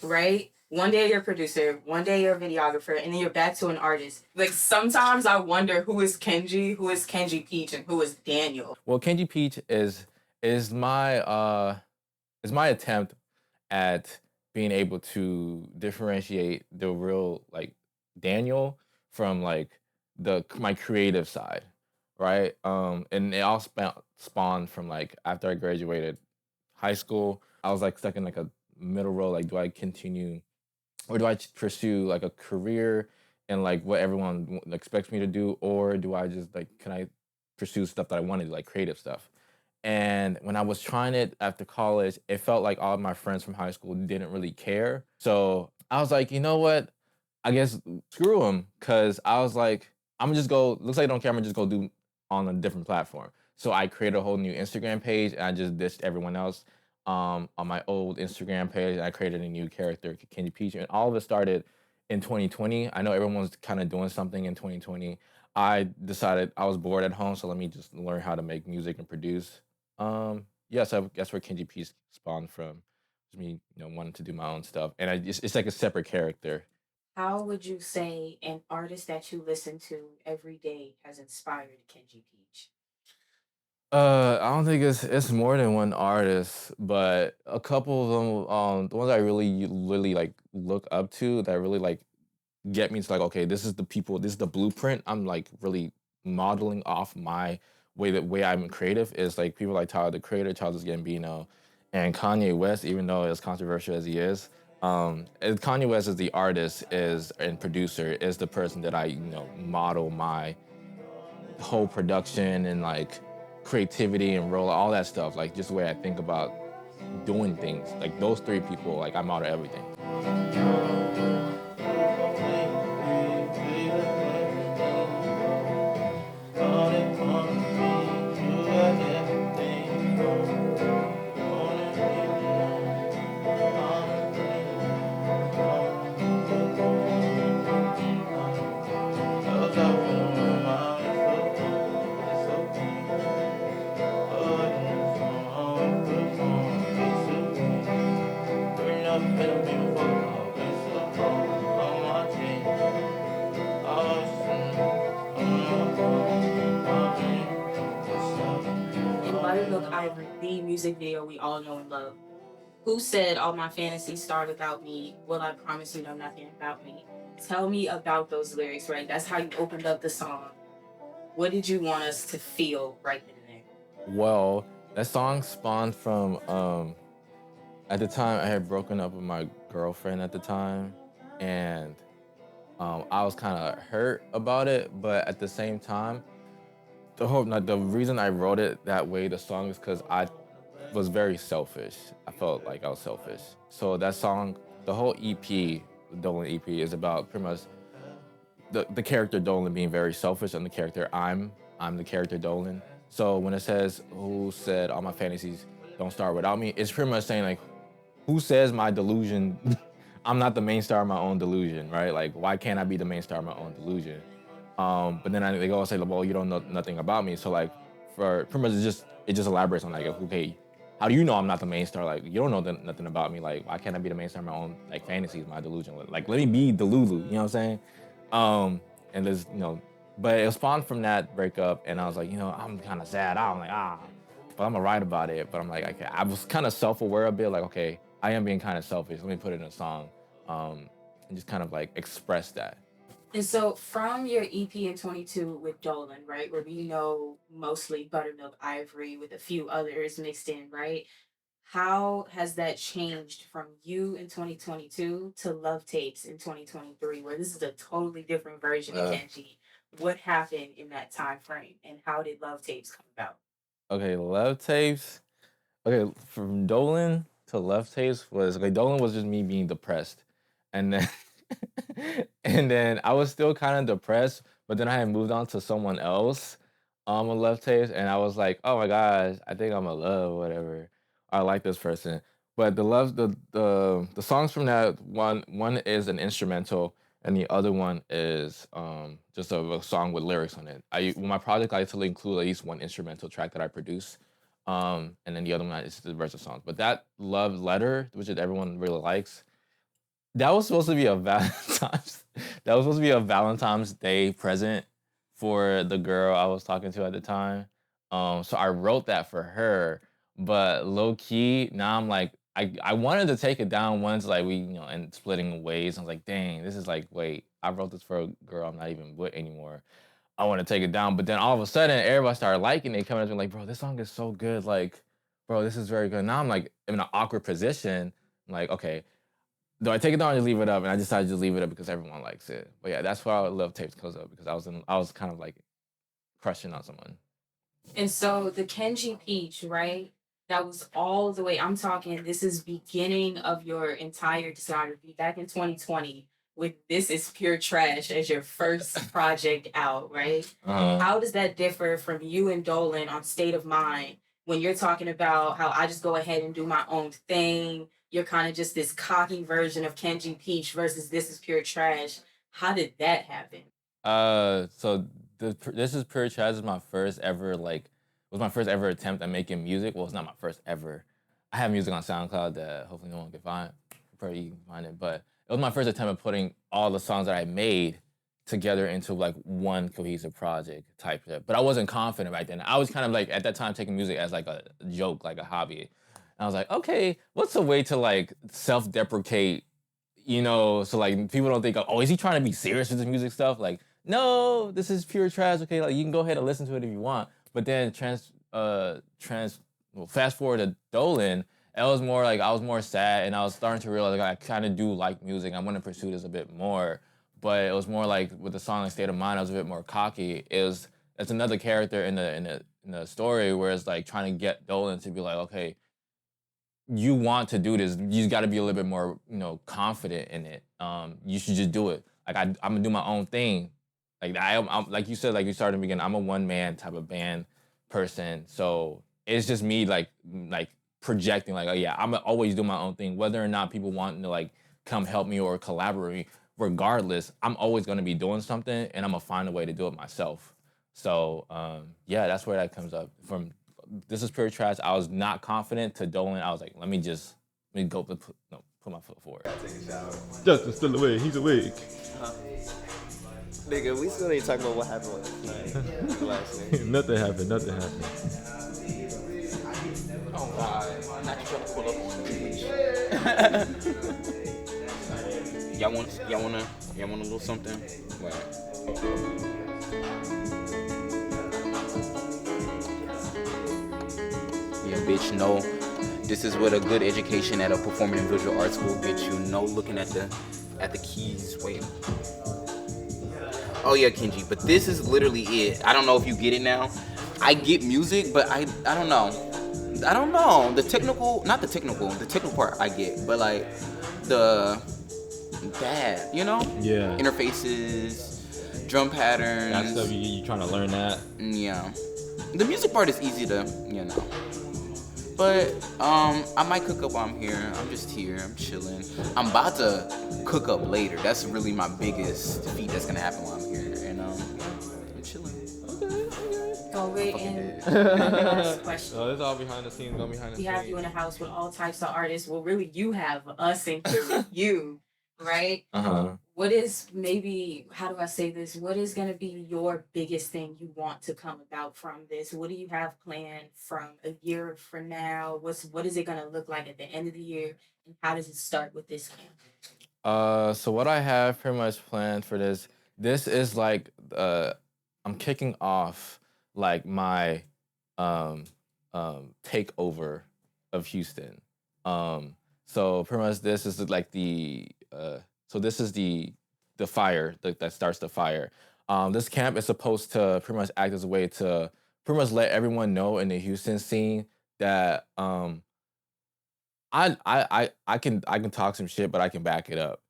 right? One day you're a producer, one day you're a videographer, and then you're back to an artist. Like sometimes I wonder who is Kenji Peach, and who is Daniel. Well, Kenji Peach is my attempt at being able to differentiate the real like Daniel from like the my creative side, right? And it all spawned from like after I graduated high school, I was like stuck in like a middle road. Like, do I continue or do I pursue like a career and like what everyone expects me to do, or do I just like can I pursue stuff that I wanted, like creative stuff? And when I was trying it after college, it felt like all of my friends from high school didn't really care. So I was like, you know what? I guess screw them, because I was like, I'm gonna just go. Looks like I don't care. I'm gonna just go do on a different platform. So I created a whole new Instagram page, and I just ditched everyone else on my old Instagram page. And I created a new character, Kenji Peach, and all of it started in 2020. I know everyone's kind of doing something in 2020. I decided I was bored at home, so let me just learn how to make music and produce. Yes, I guess where Kenji Peace spawned from. Just me, wanting to do my own stuff, and it's like a separate character. How would you say an artist that you listen to every day has inspired Kenji Peach? I don't think it's more than one artist, but a couple of them, the ones I really like look up to that really like get me to like, okay, this is the people, this is the blueprint. I'm like really modeling off my way I'm creative is like people like Tyler the Creator, Childish Gambino, and Kanye West. Even though as controversial as he is, as Kanye West is the artist is and producer is the person that I model my whole production and like creativity and roll all that stuff, like just the way I think about doing things. Like those three people, like I model everything. In Buttermilk Ivory, the music video we all know and love, who said all my fantasies start without me? Will I promise you know nothing about me? Tell me about those lyrics, right? That's how you opened up the song. What did you want us to feel right then and there? Well, that song spawned from at the time I had broken up with my girlfriend at the time, and I was kind of hurt about it, but at the same time, the reason I wrote it that way, the song, is because I was very selfish. I felt like I was selfish. So that song, the whole EP, the Dolan EP, is about pretty much the character Dolan being very selfish, and the character I'm the character Dolan. So when it says who said all my fantasies don't start without me, it's pretty much saying like who says my delusion I'm not the main star of my own delusion, right? Like why can't I be the main star of my own delusion? But then they go and say, well, you don't know nothing about me. So like for pretty much it just elaborates on like, okay, how do you know I'm not the main star? Like you don't know nothing about me. Like why can't I be the main star of my own like fantasies, my delusion? Like let me be Delulu, you know what I'm saying? And there's but it spawned from that breakup, and I was like, I'm kind of sad. I'm like but I'm gonna write about it. But I'm like, okay, I was kind of self-aware a bit, like okay, I am being kind of selfish. Let me put it in a song, and just kind of like express that. And so, from your EP in 22 with Dolan, right, where we know mostly Buttermilk Ivory with a few others mixed in, right? How has that changed from you in 2022 to Love Tapes in 2023, where this is a totally different version of Kenji? What happened in that time frame, and how did Love Tapes come about? Okay, love tapes. Okay, from Dolan to love tapes was okay. Dolan was just me being depressed, and then and then I was still kind of depressed, but then I had moved on to someone else on love tapes, and I was like, oh my gosh, I think I'm in love, or whatever. I like this person, but the songs from that one is an instrumental, and the other one is just a song with lyrics on it. With my project, I like to include at least one instrumental track that I produce, and then the other one is the rest of songs. But that love letter, which is everyone really likes, That was supposed to be a Valentine's. That was supposed to be a Valentine's Day present for the girl I was talking to at the time. So I wrote that for her, but low key now I'm like I wanted to take it down once like we and splitting ways. I was like, dang, this is like wait, I wrote this for a girl I'm not even with anymore. I want to take it down, but then all of a sudden everybody started liking it, coming up to me like, bro, this song is so good, like, bro, this is very good. Now I'm like in an awkward position. I'm like, okay, do I take it down or just leave it up? And I decided to leave it up because everyone likes it. But yeah, that's why I love tapes goes up because I was kind of like crushing on someone. And so the Kenji Peach, right? That was all the way. I'm talking. This is beginning of your entire discography back in 2020 with "This Is Pure Trash" as your first project out, right? How does that differ from you and Dolan on State of Mind when you're talking about how I just go ahead and do my own thing? You're kind of just this cocky version of Kenji Peach versus "This Is Pure Trash." How did that happen? So this is pure trash is my first ever was my first ever attempt at making music. Well, it's not my first ever. I have music on SoundCloud that hopefully no one can find. Probably you can find it, but it was my first attempt at putting all the songs that I made together into like one cohesive project type shit. But I wasn't confident back then. I was kind of like at that time taking music as like a joke, like a hobby. And I was like, okay, what's a way to like self-deprecate, so like people don't think, oh, is he trying to be serious with this music stuff? Like, no, this is pure trash. Okay, like you can go ahead and listen to it if you want. But then fast forward to Dolan, it was more like I was more sad and I was starting to realize like I kind of do like music. I want to pursue this a bit more. But it was more like with the song like State of Mind, I was a bit more cocky. It's another character in the story where it's like trying to get Dolan to be like, okay, you want to do this, you got to be a little bit more, confident in it. You should just do it. Like I'm gonna do my own thing. Like I'm like you said, like you started in the beginning. I'm a one man type of band person, so it's just me like projecting like, oh yeah, I'm gonna always do my own thing, whether or not people want to like come help me or collaborate. Regardless, I'm always gonna be doing something, and I'm gonna find a way to do it myself. So yeah, that's where that comes up from. This is pure trash. I was not confident to Dolan. I was like, let me go put my foot forward. Gotta take a shower. Justin's still awake. He's awake. Nigga, we still need to talk about what happened last night. Relax, nigga. Nothing happened. Nothing happened. Oh God, not you trying to pull up on y'all want a little something? Right. Yeah, bitch, no. This is what a good education at a performing and visual arts school gets you. No looking at the keys. Wait. Oh yeah, Kenji, but this is literally it. I don't know if you get it now. I get music, but I don't know. I don't know. The technical part I get, but like that, Yeah. interfaces, drum patterns. That stuff you trying to learn that. Yeah. The music part is easy to, But I might cook up while I'm here. I'm just here. I'm chilling. I'm about to cook up later. That's really my biggest feat that's gonna happen while I'm here. And I'm chilling. Go right in. Last question. So this all behind the scenes, going behind the We scenes. have you in a house with all types of artists. Well, really, you have us in here with you, right? What is how do I say this? What is going to be your biggest thing you want to come about from this? What do you have planned from a year from now? What is it going to look like at the end of the year? And how does it start with this camp? So what I have pretty much planned for this is like I'm kicking off like my takeover of Houston. So pretty much this is like this is the fire that starts the fire. This camp is supposed to pretty much act as a way to pretty much let everyone know in the Houston scene that I can talk some shit, but I can back it up.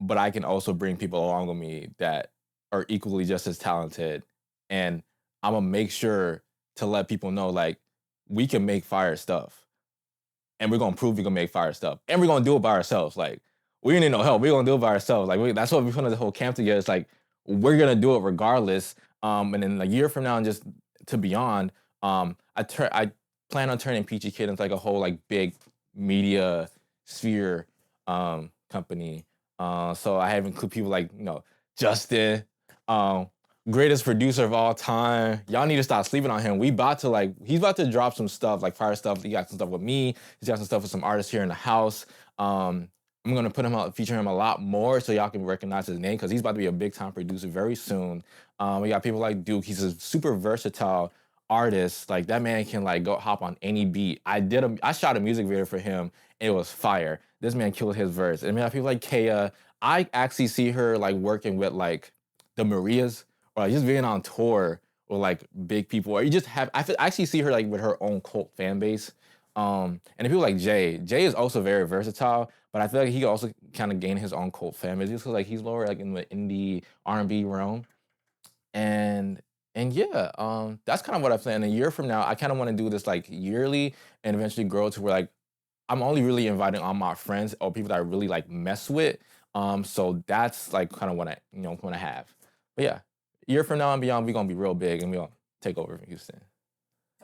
But I can also bring people along with me that are equally just as talented, and I'm gonna make sure to let people know like we can make fire stuff, and we're gonna prove we can make fire stuff, and we're gonna do it by ourselves. Like we don't need no help. We're gonna do it by ourselves. Like that's what we put in the whole camp together. It's like we're gonna do it regardless. And then a year from now and just to beyond, I plan on turning Peachykid into like a whole like big media sphere company So I have include people like Justin, um, greatest producer of all time. Y'all need to stop sleeping on him. He's about to drop some stuff like fire stuff. He got some stuff with me. He's got some stuff with some artists here in the house. I'm gonna put him out, feature him a lot more, so y'all can recognize his name because he's about to be a big time producer very soon. We got people like Duke. He's a super versatile artist. Like that man can like go hop on any beat. I shot a music video for him. It was fire. This man killed his verse. And we have people like Kaya. I actually see her like working with like the Marias or like just being on tour with like big people. Or you just have I actually see her like with her own cult fan base. And people like Jay. Jay is also very versatile, but I feel like he can also kind of gain his own cult fan base just because like he's lower like in the indie R&B realm. And yeah, that's kind of what I plan. A year from now, I kind of want to do this like yearly and eventually grow to where like I'm only really inviting all my friends or people that I really like mess with. So that's like kind of what I want to have. But yeah, a year from now and beyond, we're gonna be real big and we're gonna take over Houston.